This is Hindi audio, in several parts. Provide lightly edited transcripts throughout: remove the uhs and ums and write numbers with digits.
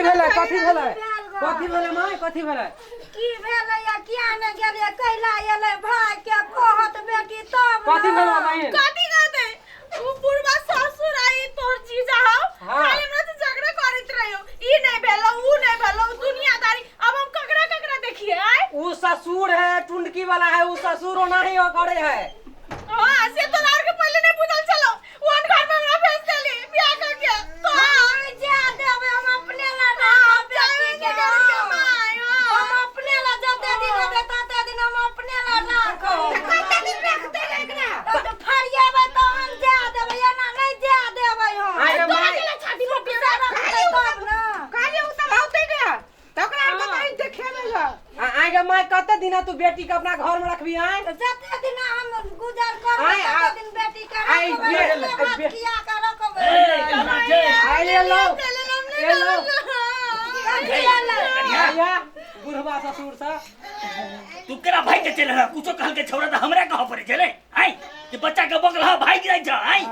कथी भेलै माय कथी भेलै की भेलै या किया न गेलै कैला एलै भाई के कहत बेटी तब कथी भेलै बहिन कथी कहते उ बुढ़वा ससुर आई तोर जीजा हो खाली हमरा से झगड़ा करत रहियो ई नहीं भेलो उ नहीं भेलो दुनियादारी अब हम ककरा देखिए आय उ ससुर है टुंडकी वाला है उ ससुर नहीं हो करे है हां से तो लार के पहले नहीं पूछल चलो वन घर में हमरा भेज देली बियाह करके तो जा देबे हम अपने ला बेटी के माय हम अपने ला जते दिन दे तते दिन हम अपने ला राखो कते दिन रखते एकरा तो फरियाबे तो हम जा देबे या ना नहीं जा देबे हम आगे माय के छाती में पिसा रखते तब ना काले उ सब होते गे तकरा बताई देखे ले जा आगे माय कते दिन तू बेटी के अपना घर में रखबी आए जते दिन हम गुजर करब तते दिन बेटी के रखबे किया कर रखबे आई ले लो ये लो या बुढ़वा ससुर सा तू केरा भाई के चले कुछ कहल के छोड़ा त हमरा कहां पड़े चले आई कि बच्चा के बगल हा भाई गिराई जा आई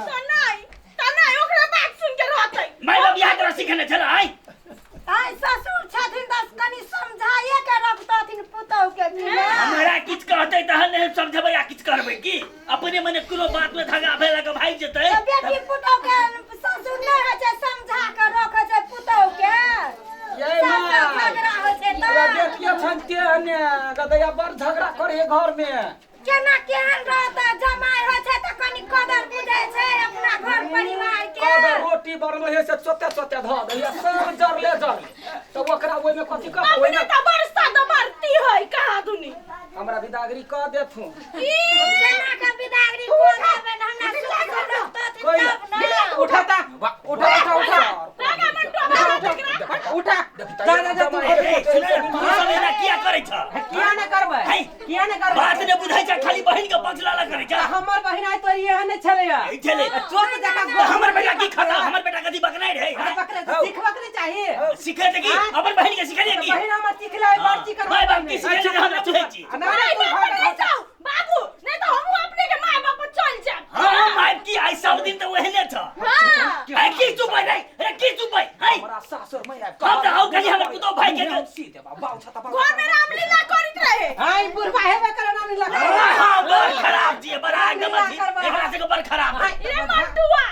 तनाई ओकरा बात सुन के रहतै मैं बाप बियाह कर सिखने चला आई आई ससुर छथिन दस कनी समझाइए के रखतथिन पुतौ के बिना हमरा किछ कहते त हम नहीं समझबै या किछ करबै की अपने मने कोनो बात में धागा भेला के भाई जतै बेटी पुतौ के ससुर नहीं है जे समझा के रखे छै पुतौ के ये माय झगड़ा हो छै पूरा त बेटिया छनते हने गदैया बड़ झगड़ा करे घर में केना केहन रहता जमाई हो छै त कनी कदर बुझै छै अपना घर परिवार के कदर रोटी बनबै है से चोते ध दैया सब जरले तो ओकरा ओइ में कथि कर ओइ अपने त बरसा द मरती है कहा दुनी हमरा विदागरी क देथु केना के बिदागरी को देबे न हमरा ससुर रहतथिन कोई तब ना उठाता उठा जा तू समय ना किया करे छ किया न करबै बात ने बुझाई छ खाली बहिन के पक्ष लाला करे छ हमर बहिन आइ तोरी एहने छलैया ए चले चोट जका हमर बेटा की खाता हमर बेटा कथि बकनाइ रे पकड़े सिखबक नहीं चाहिए सिखे त की अपन बहिन के सिखले की बहिन हमर सिखले बात कर माय बाप की सिखले हम बुझै छी बाबू नहीं तो हम अपने के माय बाप चल जाब हां माय की आई सब दिन त ओहने छ हां आई की चुप रे रे की चुप है हमरा सासुर मैं आब हम त हाउ खाली हमर पुतो भाई के सीधे बाऊ छता घर में रामलीला करित रहे आई बुढ़वा हेबे करे नानी लगा हां बड़ खराब जी बड़ा गमत एकरा से बड़ खराब ये मंटुआ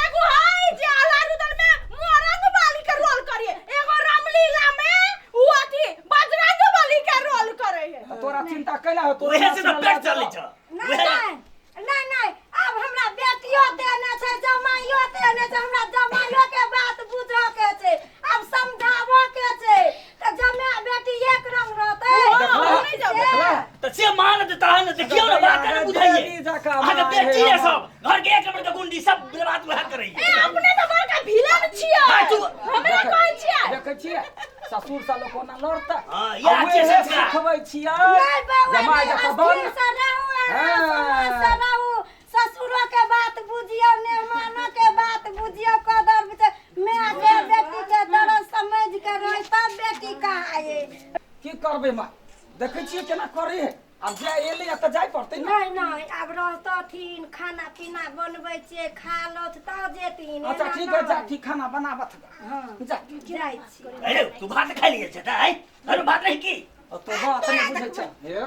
एगो हाय जे अलारुदन में मरद वाली के रोल करिए एगो रामलीला में उ अथी बजरंग बली के रोल करे है तोरा चिंता कैला हो तो ओहे से त पेट चलै छ नहीं अब हमरा बेटियो देने छै जमाइयो देने छै हमरा जमाइयो के बात बुझो के छै अब समझाबो के छै त जमा बेटी एक रंग रहतै त से मान त तहन देखियो न बात न बुझाइए आगे बेटी है सब घर के एक नंबर के गुंडी सब बर्बाद वह करई ए अपने तो बड़का भिलन छियै हमरा कहै छियै देखै छियै ससुर सा लोग कोना लड़ता हां या अच्छे से सिखबै छियै जमाई जका बन ससुरो के बात बुझियो मेहमानो के बात बुझियो कदर मैं के बेटी के तरह समझ के रही तब बेटी कहाँ आए की करबै मां देखै छियै केना करे है अब जाय एले त जाय पड़तै नहीं अब रहतथिन खाना पीना बनबै छियै खा लथ त जेथिन अच्छा ठीक है जा ठीक खाना बनाबत हां जा जाइ छी अरे तू भात खा लिए छ त आई अरे भात नहीं की तो बात नहीं बुझै छ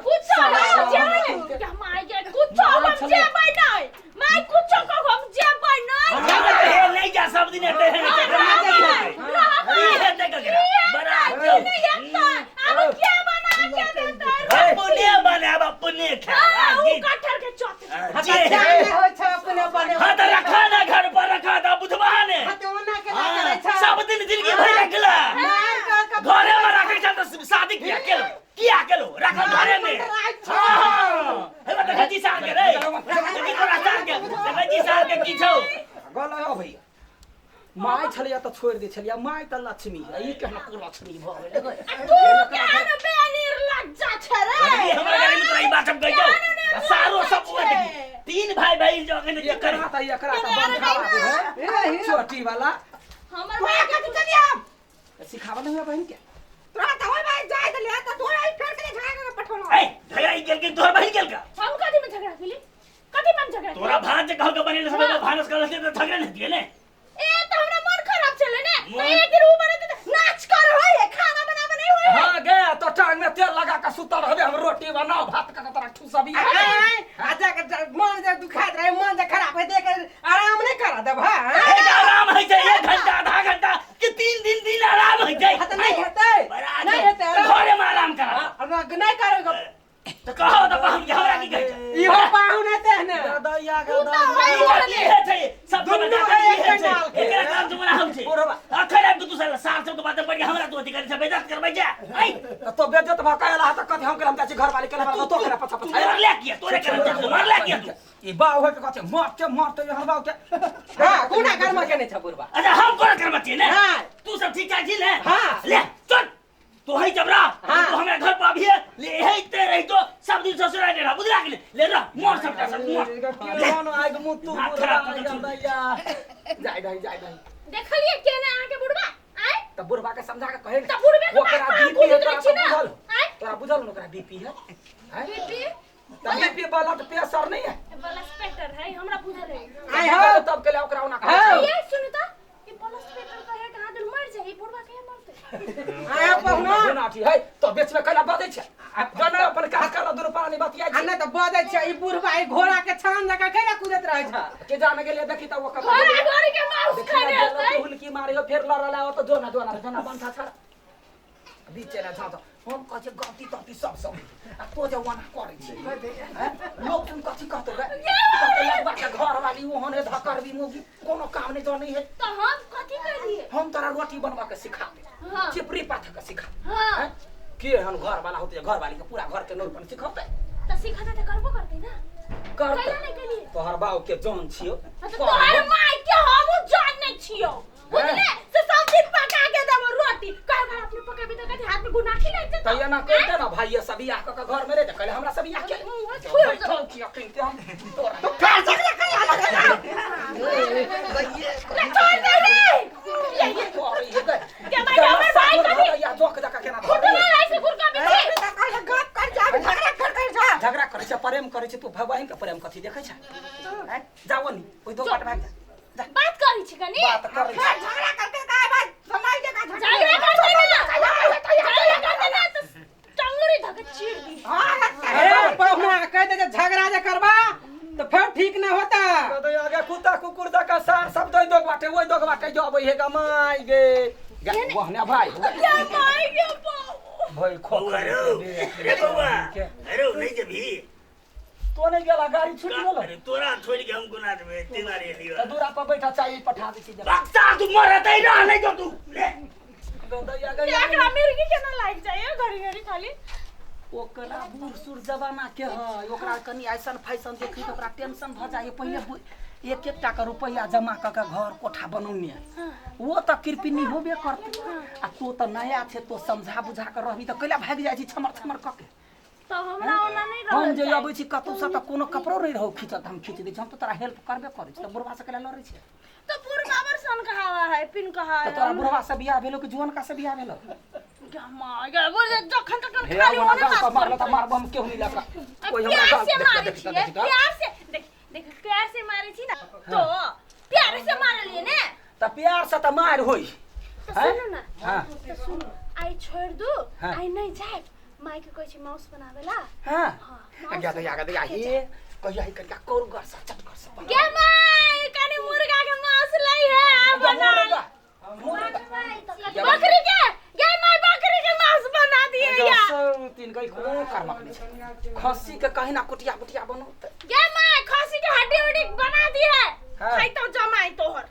कुछ जे माय के कुछ हम जे भाई नहीं मैं कुछ को हम जे भाई नहीं ले जा सब दिन एते है ये है देख के बड़ा अब क्या बना के देता पुण्य बना पुण्य खा उ कटहर के चोट जे होय छ अपने बने हां त रखा ना घर पर रखा था बुधवा ने हतोना के ना करे छ सब दिन जिंदगी भर रखला घरे में रखे छ तो शादी किया केलो रखा घरे में हां हे बता जी साल के रे की तोरा साल के जी साल के की छौ गल हो भैया माय छलिया त छोड़ दे छलिया माय त लक्ष्मी ई केना को लक्ष्मी भ गेलै तू केहन बेनीर लग जा छ रे हमरा घर में तोरा ई बात हम कह जाऊ सारो सब हुआ देखी तीन भाई जो अखन जे एकरा त बंद है छोटी वाला हमर भाई के तू चलिया सिखावल है बहन के तोरा त होय भाई जाय दे ले त तोरा ई फेर के झगड़ा के पठोलो ए झगड़ा ई गेल के तोहर बहिन गेल का हम कथि में झगड़ा केली कथि में झगड़ा तोरा भात जे कहल के बनेले सब भानस करल से त झगड़ा नहीं दिए ने ए त हमरा मन खराब चले ने तो एक दिन उ बने नाच कर का सुता रहबे हम रोटी बनाओ भात का तोरा ठुसबी आजा के मन जे दुखात रहे मन जे खराब है देख आराम नहीं करा दे भा आराम है जाए 1 घंटा आधा घंटा कि 3 दिन आराम है जाए नहीं हेतै नहीं हेतै घरे में आराम करा नहीं करेगा तो कहो तो हम हमरा की कहे इहो पाहुन हेतै ने दादा सब दुन्नु एक डाल के एकरा काम तुम्हारा हम छे अखर अब तू साला साफ सब बात पड़ हमरा तो अधिकारी से बेइज्जत करबै जा आई तो बेइज्जत भकायला त कथि हम करम जाची घर वाली केला तो करे पछा पछा मर ले किया तोरे कर मर ले किया तू ई बा होय के कथे मारते यहाँ बा के हां गुना कर्म के नहीं छ बुरबा अच्छा हम कोन कर बच्चे ने हां तू सब ठीक ठाक छी ले हां ले चल तो है जबरा तो हमरा घर पर अभी ले है ते रही तो सब दिन ससुर आए रहा बुझला के ले रहा मोर सबटा सब मोर ले नो आइ मु तू दैया जाय देखलिए केने आके बुढ़वा आय त बुढ़वा के समझा के कहे त बुढ़वे के ओकरा बात बीपी है बुझै छी ना आय तोरा बुझल न ओकरा बीपी है बीपी त बीपी ब्लड प्रेशर नहीं है ब्लड प्रेशर है हमरा बुझल है आई हो तब के ले ओकरा ओना कहे ये सुन त कि ब्लड प्रेशर कहे कहां दिन मर जाई बुढ़वा के मरते आया पाहुना नाठी है तो बीच में कला बदै छै गना अपन कहा कर दूर पानी बतिया आ नहीं तो बदै छै ई बुरबा ई घोड़ा के छान लगा केना कूदत रहे छ के जाने के लिए देखी त वो कब घोड़ा घोड़ी के मांस खाने है हुलकी मारियो फिर लड़ला तो जोना बंधा छड़ बीचे ना था हम कहे गलती सब आ तो जवान करे छी लोग तुम कथि कहतो रे लगवा के घर वाली ओहने धकर भी मुगी कोनो काम नहीं जानी है तो हम कथि करिए हम तोरा रोटी बनवा के सिखा दे हां चिपरी पाथ के सिखा हां के हम घर वाला होते घर वाली के पूरा घर के नौरपन सिखाते तो सिखाते त करबो करते ना कर कैला नहीं करिए तोहर बाऊ के जान छियो तो तोहर माय के हम जान नहीं छियो बुझले से सब दिन पका के देब रोटी कह घर अपने पकेबे त कथि हाथ में गुनाखी नहीं त तैया ना कहते ना भाई सब बियाह के घर में रह जा कहले हमरा सब बियाह के छोड़ दो ठोक की अकिन के हम तो फिर झगड़ा करे ले छोड़ दे रे के भाई हमर भाई कभी या जोक जका केना फुटना ऐसे गुरका बिछे गप कर जा झगड़ा कर जा झगड़ा करे छ प्रेम करे छ तू भगवान के प्रेम कथि देखै छ हैं जाओ नी ओइ दो बाट भाग जा बात करी छी कनी बात करे छ झगड़ा करके काय बात समझ जे का झगड़ा करते ना तो टंगरी धके चीर दी ए पाहुना कह दे जे झगड़ा जे करबा तो फिर ठीक ना होता तो आगे कुत्ता कुकुर दा का सार सब दो बाटे ओइ दो बाटे जो अबै हे ग माई गे वहना भाई क्या माय के पाऊ भाई खो रे बउआ अरे नहीं जबी तो नहीं गेला गाड़ी छूट गेलो अरे तोरा छोड़ के हम गुना देबे तिमारे लियो तो दूरा पर बैठा चाहिए पठा दे छी बक्सा तू मरत ही ना नहीं जो तू ले दैया एकरा मिर्गी के ना लाग जाए घड़ी घड़ी खाली ओकरा बूढ़ सुर जमाना के है ओकरा कनी ऐसन फैशन देखी तो ओकरा टेंशन भ जाए पहिले एक का रुपया जमा क के घर कोठा बनौने वो तो कृपिनी होबे करते आ तू तो नया छे तो समझा बुझा के रहबी तो कैला भाग जाय छी छमर क के तो हमरा ओना नहीं रह हम जे अबै छी कतौ से त कोनो कपड़ो नहीं रहौ खींचत हम खींच दै छी हम तो तोरा हेल्प करबे करै छी तो बुढ़वा से कैला लड़ै छै तो पुरनावर सन कहावा है पिन कहा तो है तोरा बुढ़वा से बियाह भेलो कि जुआन का से बियाह भेलो क्या माय गे बोल जखन तखन हे खाली ओना होने गाल बात का मारला त मारब हम केहू नहीं लका कोई हमरा प्यार से गाल मारे छिए प्यार से देख देख प्यार से मारे छी ना तो प्यार से मारलिए ने त प्यार से त मार होई तो सुनो ना हां तो सुनो आई छोड़ दू हाँ। आई नहीं जाए माई के कहै छी माउस बनावेला हां हां आगे हे कहिया ही करिया कौर घर से चट कर से के माई कनी मुर्गा के मांस लाई है बना बकरी के गे माई बकरी के मांस बना दिए या तीन गई को कर्म करे खस्सी के कहीं ना कुटिया कुटिया बनो गे माई खसी के हड्डी उड्डी बना दी है हाँ। खाई तो जमाई तोहर